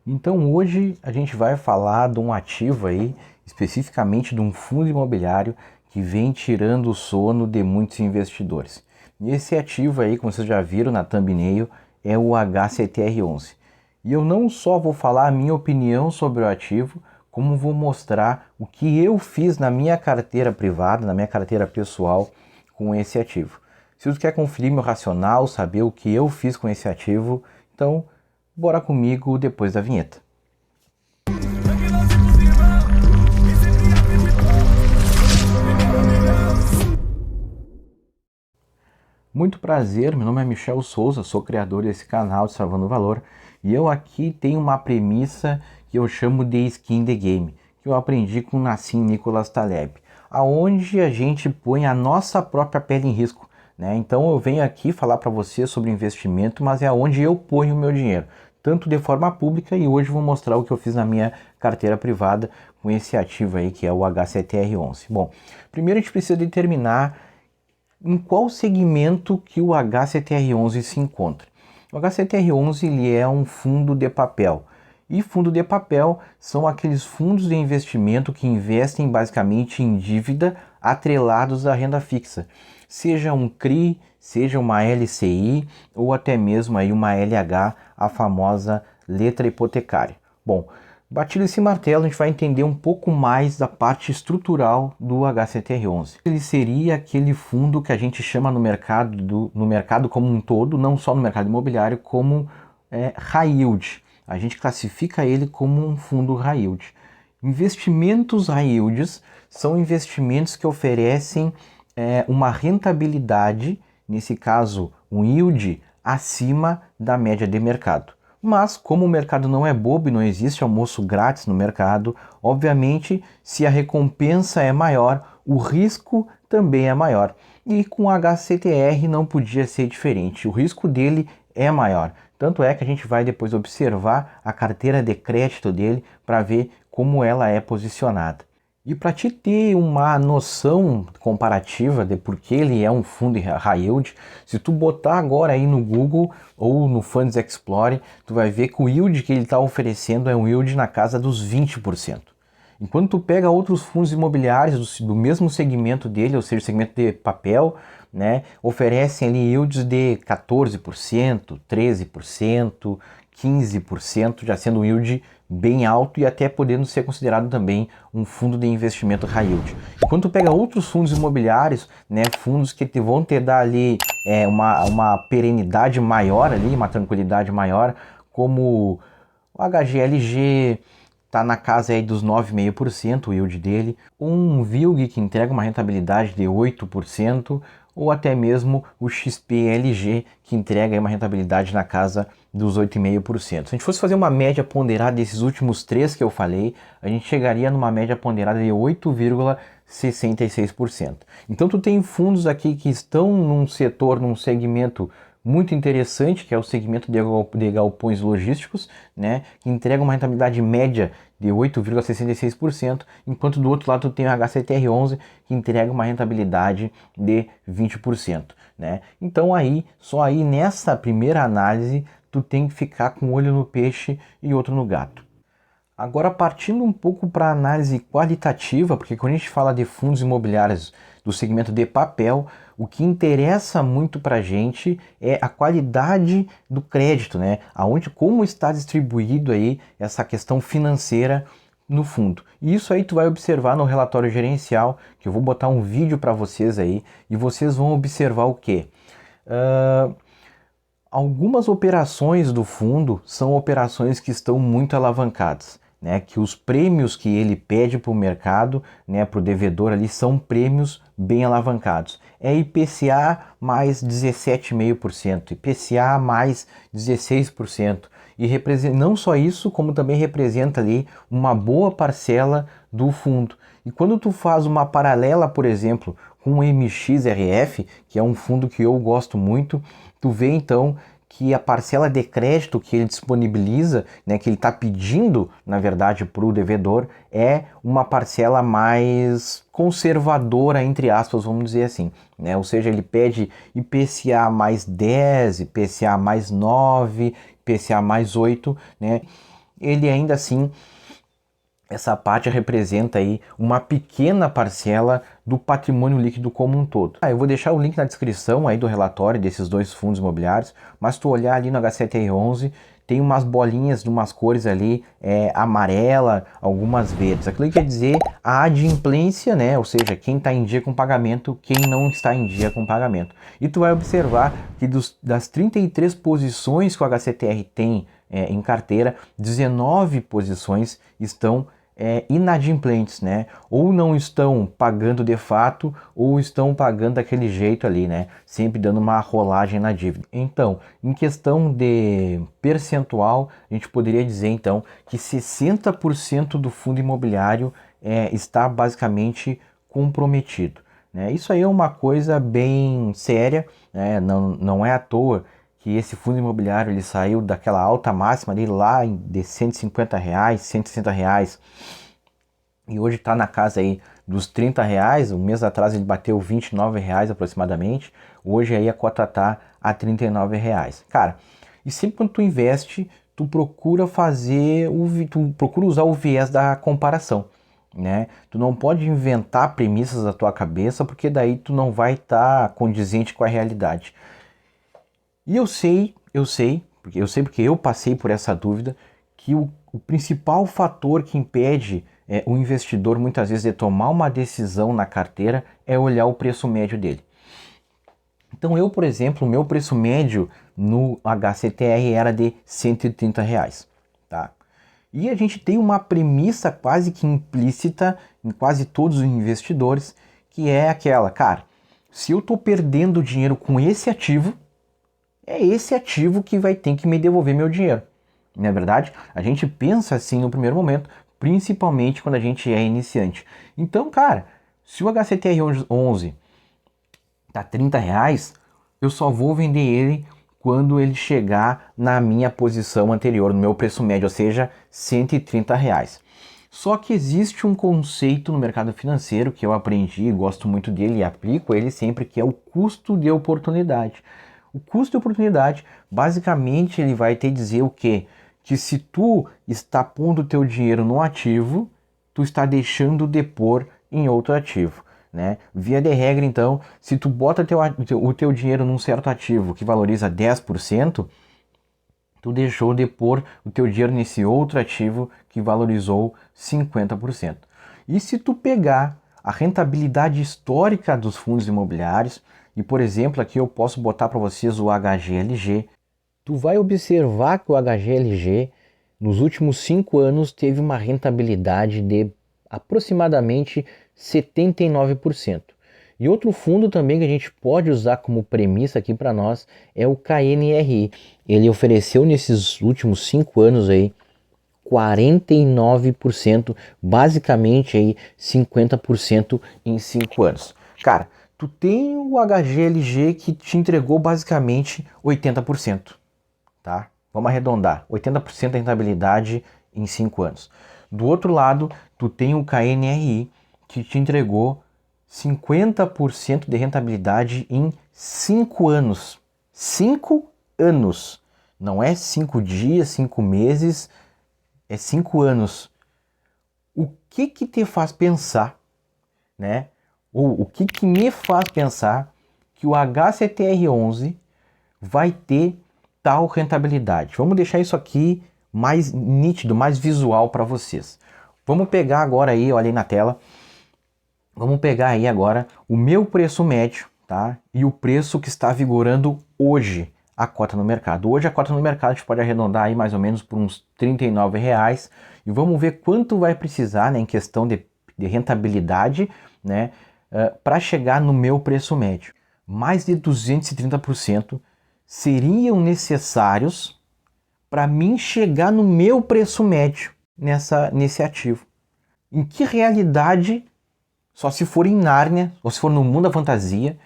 Então hoje a gente vai falar de um ativo aí, especificamente de um fundo imobiliário que vem tirando o sono de muitos investidores. E esse ativo aí, como vocês já viram na thumbnail, é o HCTR11. E eu não só vou falar a minha opinião sobre o ativo, como vou mostrar o que eu fiz na minha carteira privada, na minha carteira pessoal com esse ativo. Se você quer conferir meu racional, saber o que eu fiz com esse ativo, então bora comigo depois da vinheta. Muito prazer, meu nome é Michel Souza, sou criador desse canal de Salvando Valor e eu aqui tenho uma premissa que eu chamo de Skin the Game, que eu aprendi com Nassim Nicholas Taleb, aonde a gente põe a nossa própria pele em risco, né? Então eu venho aqui falar para você sobre investimento, mas é onde eu ponho o meu dinheiro, tanto de forma pública, e hoje vou mostrar o que eu fiz na minha carteira privada com esse ativo aí que é o HCTR11. Bom, primeiro a gente precisa determinar em qual segmento que o HCTR11 se encontra. O HCTR11 ele é um fundo de papel. E fundo de papel são aqueles fundos de investimento que investem basicamente em dívida atrelados à renda fixa. Seja um CRI, seja uma LCI ou até mesmo aí uma LH, a famosa letra hipotecária. Bom, batido esse martelo, a gente vai entender um pouco mais da parte estrutural do HCTR11. Ele seria aquele fundo que a gente chama no mercado como um todo, não só no mercado imobiliário, como high yield. A gente classifica ele como um fundo high yield. Investimentos high yields são investimentos que oferecem uma rentabilidade, nesse caso um yield, acima da média de mercado. Mas, como o mercado não é bobo e não existe almoço grátis no mercado, obviamente, se a recompensa é maior, o risco também é maior. E com o HCTR não podia ser diferente, o risco dele é maior. Tanto é que a gente vai depois observar a carteira de crédito dele para ver como ela é posicionada. E para te ter uma noção comparativa de por que ele é um fundo high yield, se tu botar agora aí no Google ou no Funds Explorer, tu vai ver que o yield que ele está oferecendo é um yield na casa dos 20%. Enquanto tu pega outros fundos imobiliários do mesmo segmento dele, ou seja, segmento de papel, né, oferecem ali yields de 14%, 13%, 15%, já sendo um yield bem alto e até podendo ser considerado também um fundo de investimento high yield. Enquanto tu pega outros fundos imobiliários, né, fundos que vão te dar ali uma perenidade maior ali, uma tranquilidade maior, como o HGLG, está na casa aí dos 9,5% o yield dele, um VILG que entrega uma rentabilidade de 8%, ou até mesmo o XPLG que entrega aí uma rentabilidade na casa dos 8,5%. Se a gente fosse fazer uma média ponderada desses últimos três que eu falei, a gente chegaria numa média ponderada de 8,66%. Então tu tem fundos aqui que estão num setor, num segmento muito interessante, que é o segmento de galpões logísticos, né, que entrega uma rentabilidade média de 8,66%, enquanto do outro lado tu tem o HCTR11, que entrega uma rentabilidade de 20%. Né? Então aí, só aí nessa primeira análise, tu tem que ficar com um olho no peixe e outro no gato. Agora, partindo um pouco para a análise qualitativa, porque quando a gente fala de fundos imobiliários do segmento de papel, o que interessa muito para a gente é a qualidade do crédito, né? Aonde, como está distribuído aí essa questão financeira no fundo. E isso aí tu vai observar no relatório gerencial, que eu vou botar um vídeo para vocês aí, e vocês vão observar o quê? Algumas operações do fundo são operações que estão muito alavancadas. Né, que os prêmios que ele pede para o mercado, né, para o devedor ali, são prêmios bem alavancados. É IPCA mais 17,5%, IPCA mais 16%. E não só isso, como também representa ali uma boa parcela do fundo. E quando tu faz uma paralela, por exemplo, com o MXRF, que é um fundo que eu gosto muito, tu vê então que a parcela de crédito que ele disponibiliza, né, que ele está pedindo, na verdade, para o devedor, é uma parcela mais conservadora, entre aspas, vamos dizer assim. Né? Ou seja, ele pede IPCA mais 10, IPCA mais 9, IPCA mais 8, né? ele ainda assim, essa parte representa aí uma pequena parcela do patrimônio líquido como um todo. Eu vou deixar o link na descrição aí do relatório desses dois fundos imobiliários, mas se tu olhar ali no H7R11, tem umas bolinhas de umas cores ali, amarela, algumas verdes. Aquilo quer dizer a adimplência, né? Ou seja, quem está em dia com pagamento, quem não está em dia com pagamento. E tu vai observar que das 33 posições que o H7R tem em carteira, 19 posições estão inadimplentes, né? Ou não estão pagando de fato, ou estão pagando daquele jeito ali, né? Sempre dando uma rolagem na dívida. Então, em questão de percentual, a gente poderia dizer então que 60% do fundo imobiliário está basicamente comprometido, né? Isso aí é uma coisa bem séria, né? Não é à toa que esse fundo imobiliário ele saiu daquela alta máxima dele lá de R$150, R$160, e hoje está na casa aí dos R$30. Um mês atrás ele bateu R$29 aproximadamente, hoje aí a cota está a R$39. Cara, e sempre quando tu investe, tu procura usar o viés da comparação, né? Tu não pode inventar premissas da tua cabeça, porque daí tu não vai estar condizente com a realidade. E eu sei, porque eu passei por essa dúvida, que o principal fator que impede o investidor muitas vezes de tomar uma decisão na carteira é olhar o preço médio dele. Então eu, por exemplo, o meu preço médio no HCTR era de R$130, tá? E a gente tem uma premissa quase que implícita em quase todos os investidores, que é aquela, cara, se eu estou perdendo dinheiro com esse ativo, é esse ativo que vai ter que me devolver meu dinheiro. Não é verdade? A gente pensa assim no primeiro momento, principalmente quando a gente é iniciante. Então, cara, se o HCTR11 tá R$30, eu só vou vender ele quando ele chegar na minha posição anterior, no meu preço médio, ou seja, R$130. Só que existe um conceito no mercado financeiro que eu aprendi, gosto muito dele e aplico ele sempre, que é o custo de oportunidade. O custo de oportunidade, basicamente, ele vai te dizer o quê? Que se tu está pondo o teu dinheiro no ativo, tu está deixando de pôr em outro ativo, né? Via de regra, então, se tu bota o teu dinheiro num certo ativo que valoriza 10%, tu deixou de pôr o teu dinheiro nesse outro ativo que valorizou 50%. E se tu pegar a rentabilidade histórica dos fundos imobiliários, e por exemplo, aqui eu posso botar para vocês o HGLG, tu vai observar que o HGLG nos últimos 5 anos teve uma rentabilidade de aproximadamente 79%. E outro fundo também que a gente pode usar como premissa aqui para nós é o KNRI. Ele ofereceu nesses últimos 5 anos aí 49%, basicamente aí 50% em 5 anos. Cara, tu tem o HGLG que te entregou basicamente 80%, tá? Vamos arredondar, 80% da rentabilidade em 5 anos. Do outro lado, tu tem o KNRI que te entregou 50% de rentabilidade em 5 anos. 5 anos. Não é 5 dias, 5 meses, é 5 anos. O que que te faz pensar, né? Ou o que que me faz pensar que o HCTR11 vai ter tal rentabilidade? Vamos deixar isso aqui mais nítido, mais visual para vocês. Vamos pegar agora aí, olha aí na tela. Vamos pegar aí agora o meu preço médio, tá? E o preço que está vigorando hoje a cota no mercado. Hoje a cota no mercado a gente pode arredondar aí mais ou menos por uns R$39. E vamos ver quanto vai precisar, né, em questão de rentabilidade, né, para chegar no meu preço médio. Mais de 230% seriam necessários para mim chegar no meu preço médio nesse ativo. Em que realidade, só se for em Nárnia, ou se for no mundo da fantasia,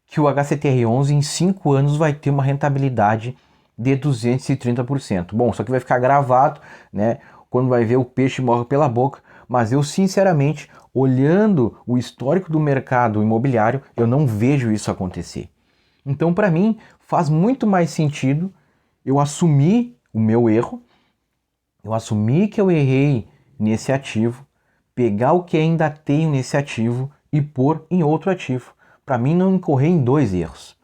que o HCTR11 em 5 anos vai ter uma rentabilidade de 230%. Bom, isso aqui vai ficar gravado, né? Quando vai ver o peixe morre pela boca, mas eu sinceramente, olhando o histórico do mercado imobiliário, eu não vejo isso acontecer. Então, para mim, faz muito mais sentido eu assumir o meu erro eu assumir que eu errei nesse ativo, pegar o que ainda tenho nesse ativo e pôr em outro ativo, para mim não incorrer em dois erros,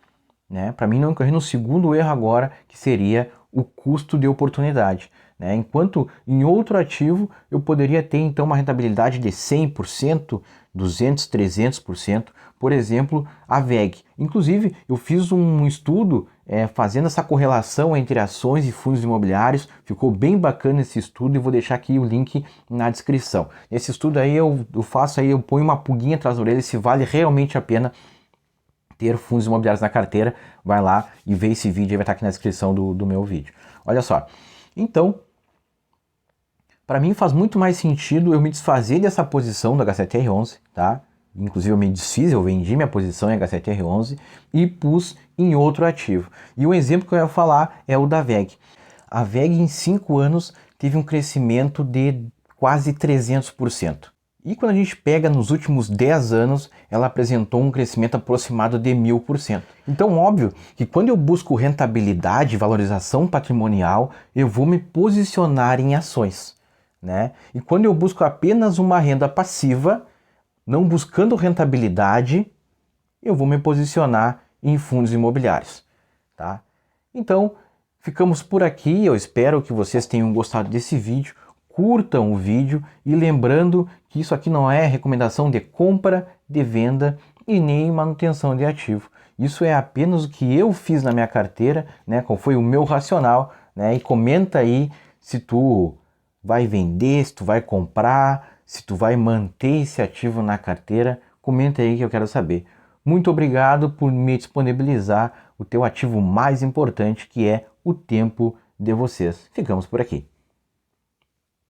né? Para mim não incorrer no segundo erro agora, que seria o custo de oportunidade, né? Enquanto em outro ativo eu poderia ter então uma rentabilidade de 100%, 200, 300%, por exemplo, a VEG. Inclusive, eu fiz um estudo fazendo essa correlação entre ações e fundos imobiliários, ficou bem bacana esse estudo e vou deixar aqui o link na descrição. Esse estudo aí eu faço aí, eu ponho uma pulguinha atrás da orelha se vale realmente a pena ter fundos imobiliários na carteira. Vai lá e vê esse vídeo, aí vai estar aqui na descrição do meu vídeo. Olha só, então, para mim faz muito mais sentido eu me desfazer dessa posição da H7R11, tá? Inclusive eu me desfiz, eu vendi minha posição em H7R11 e pus em outro ativo. E o exemplo que eu ia falar é o da VEG. A VEG em 5 anos teve um crescimento de quase 300%. E quando a gente pega nos últimos 10 anos, ela apresentou um crescimento aproximado de 1000%. Então, óbvio que quando eu busco rentabilidade, valorização patrimonial, eu vou me posicionar em ações, né? E quando eu busco apenas uma renda passiva, não buscando rentabilidade, eu vou me posicionar em fundos imobiliários, tá? Então, ficamos por aqui. Eu espero que vocês tenham gostado desse vídeo. Curtam o vídeo e lembrando que isso aqui não é recomendação de compra, de venda e nem manutenção de ativo. Isso é apenas o que eu fiz na minha carteira, né? Qual foi o meu racional, né? E comenta aí se tu vai vender, se tu vai comprar, se tu vai manter esse ativo na carteira. Comenta aí que eu quero saber. Muito obrigado por me disponibilizar o teu ativo mais importante, que é o tempo de vocês. Ficamos por aqui.